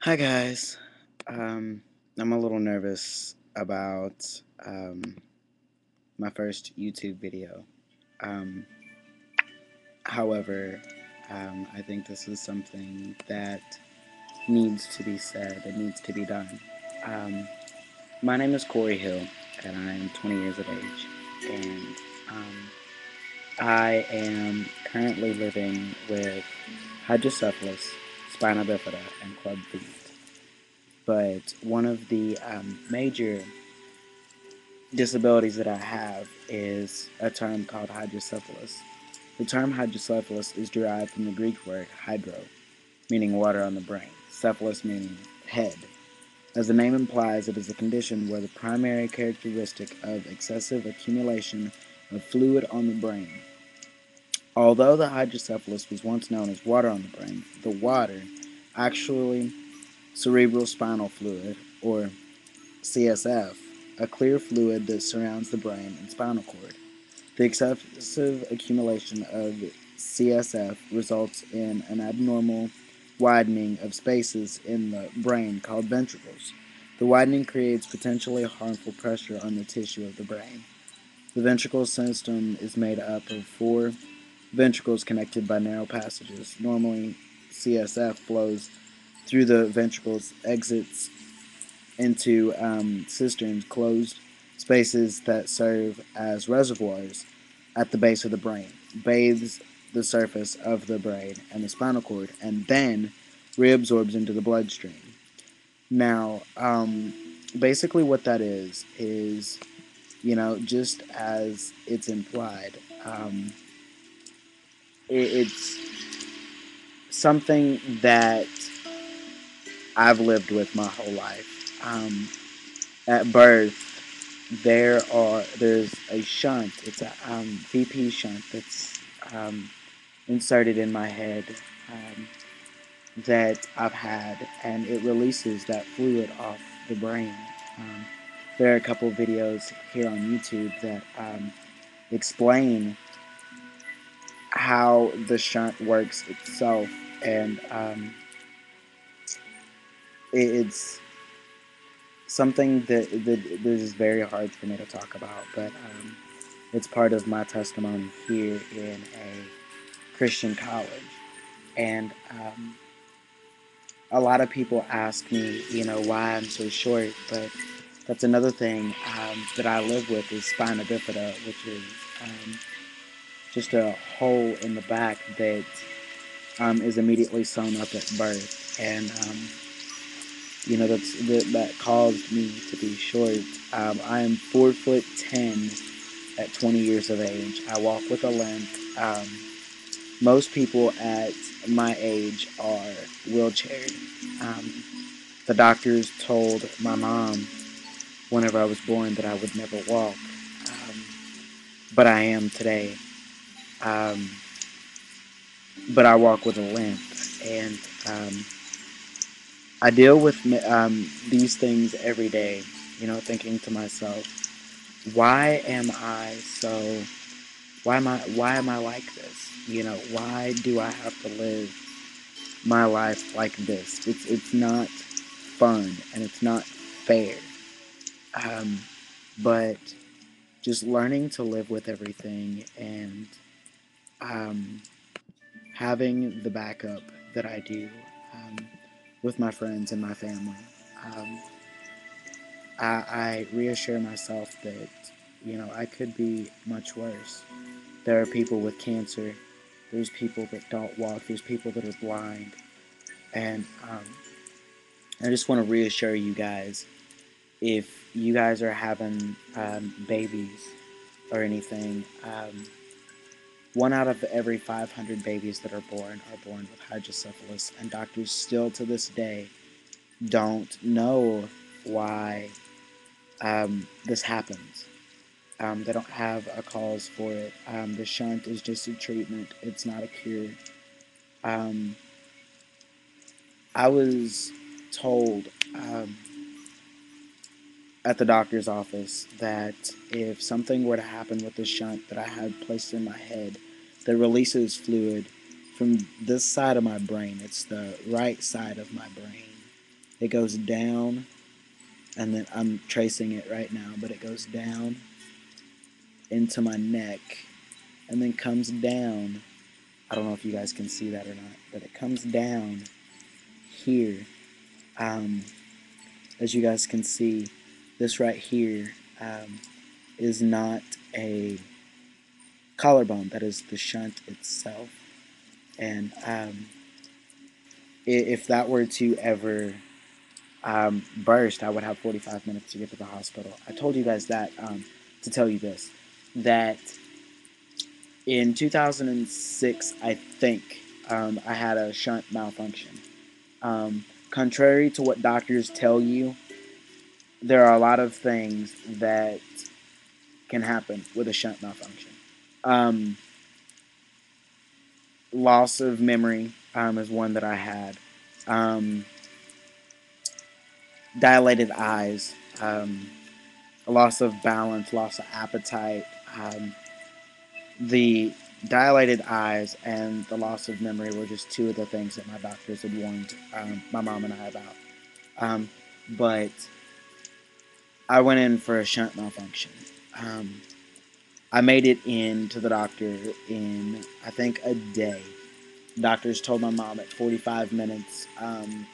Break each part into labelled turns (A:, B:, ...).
A: Hi guys. I'm a little nervous about my first YouTube video. Um, however, I think this is something that needs to be said. It needs to be done. Um, my name is Corey Hill, and I am 20 years of age, and um, I am currently living with hydrocephalus, spina bifida, and club feet. But one of the major disabilities that I have is a term called hydrocephalus. The term hydrocephalus is derived from the Greek word hydro, meaning water on the brain, cephalus meaning head. As the name implies, it is a condition where the primary characteristic of excessive accumulation of fluid on the brain. Although the hydrocephalus was once known as water on the brain, the water, actually cerebral spinal fluid, or CSF, a clear fluid that surrounds the brain and spinal cord. The excessive accumulation of CSF results in an abnormal widening of spaces in the brain called ventricles. The widening creates potentially harmful pressure on the tissue of the brain. The ventricle system is made up of four ventricles connected by narrow passages. Normally, CSF flows through the ventricles, exits into cisterns, closed spaces that serve as reservoirs at the base of the brain, bathes the surface of the brain and the spinal cord, and then reabsorbs into the bloodstream. Now, basically, what that is, just as it's implied, it's something that I've lived with my whole life. At birth, there's a shunt. It's a VP shunt that's um, inserted in my head that I've had, and it releases that fluid off the brain. Um, there are a couple of videos here on YouTube that explain how the shunt works itself, and it's something that is very hard for me to talk about, but it's part of my testimony here in a Christian college. And a lot of people ask me, why I'm so short, but that's another thing that I live with is spina bifida, which is just a hole in the back that is immediately sewn up at birth. And that caused me to be short. I am 4'10" at 20 years of age. I walk with a limp. Most people at my age are wheelchaired. The doctors told my mom whenever I was born that I would never walk, um, but I am today. Um, but I walk with a limp, and I deal with these things every day. Thinking to myself, why am I so? Why am I like this? Why do I have to live my life like this? It's not fun and it's not fair. Um, but just learning to live with everything and um, having the backup that I do um, with my friends and my family. Um, I reassure myself that I could be much worse. There are people with cancer. There's people that don't walk. There's people that are blind. And I just want to reassure you guys, if you guys are having babies or anything, 1 out of every 500 babies that are born with hydrocephalus, and doctors still to this day don't know why this happens. They don't have a cause for it. The shunt is just a treatment. It's not a cure. Um, I was told at the doctor's office that if something were to happen with the shunt that I had placed in my head that releases fluid from this side of my brain, it's the right side of my brain, It goes down, and then I'm tracing it right now, but it goes down into my neck, and then comes down. I don't know if you guys can see that or not, but it comes down here. Um, as you guys can see, this right here is not a collarbone. That is the shunt itself. And if that were to ever burst, I would have 45 minutes to get to the hospital. I told you guys that to tell you this, that in 2006, I think, I had a shunt malfunction. Contrary to what doctors tell you, there are a lot of things that can happen with a shunt malfunction. Um, Loss of memory is one that I had. Um, Dilated eyes, loss of balance, loss of appetite. The dilated eyes and the loss of memory were just two of the things that my doctors had warned my mom and I about. Um, but I went in for a shunt malfunction. Um, I made it in to the doctor in, I think, a day. Doctors told my mom at 45 minutes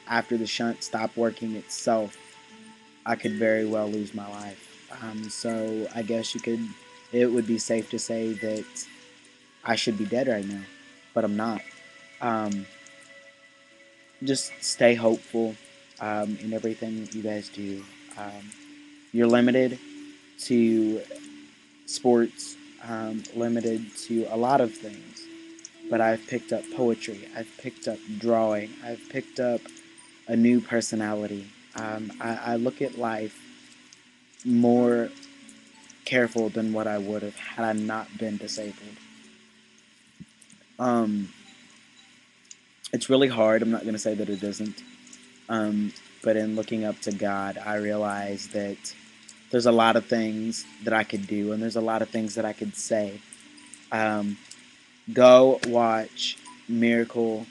A: after the shunt stopped working itself, I could very well lose my life. So I guess it would be safe to say that I should be dead right now, but I'm not. Um, just stay hopeful in everything that you guys do. You're limited to sports, limited to a lot of things, but I've picked up poetry, I've picked up drawing, I've picked up a new personality. I look at life more careful than what I would have had I not been disabled. Um, it's really hard. I'm not going to say that it isn't. But in looking up to God, I realized that there's a lot of things that I could do, and there's a lot of things that I could say. Um, Go watch Miracle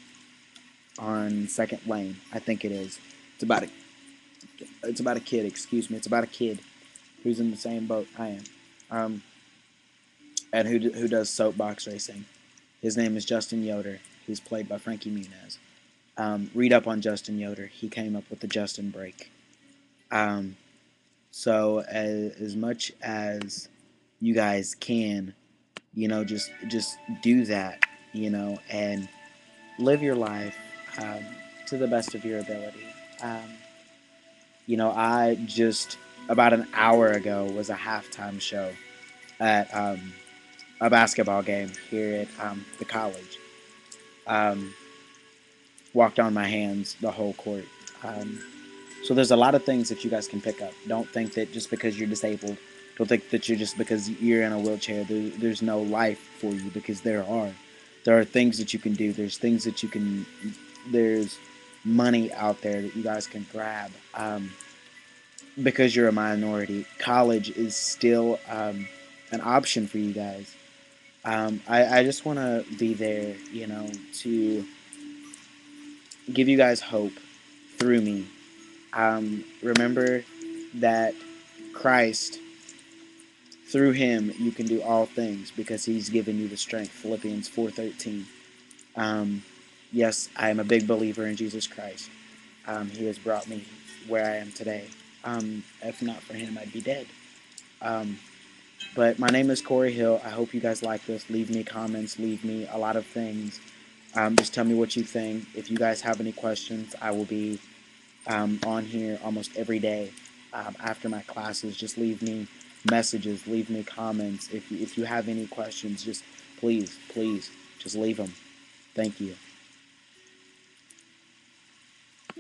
A: on Second Lane. I think it is. It's about a it's about a kid. Excuse me. It's about a kid who's in the same boat I am, um, and who does soapbox racing. His name is Justin Yoder. He's played by Frankie Muniz. Read up on Justin Yoder. He came up with the Justin break. Um, so as much as you guys can, just do that, and live your life um, to the best of your ability. Um, I just about an hour ago was a halftime show at a basketball game here at the college. Um, Walked on my hands the whole court. Um, so there's a lot of things that you guys can pick up. Don't think that just because you're disabled, don't think that you're just because you're in a wheelchair, there's no life for you, because there are. There are things that you can do. There's things that you can. There's money out there that you guys can grab. Because you're a minority, college is still an option for you guys. I just want to be there, to give you guys hope through me. Remember that Christ, through him, you can do all things because he's given you the strength. Philippians 4:13. Um, yes, I am a big believer in Jesus Christ. He has brought me where I am today. If not for him, I'd be dead. Um, but my name is Corey Hill. I hope you guys like this. Leave me comments. Leave me a lot of things. Just tell me what you think. If you guys have any questions, I will be on here almost every day after my classes. Just leave me messages, leave me comments. If you have any questions, just please, just leave them. Thank you.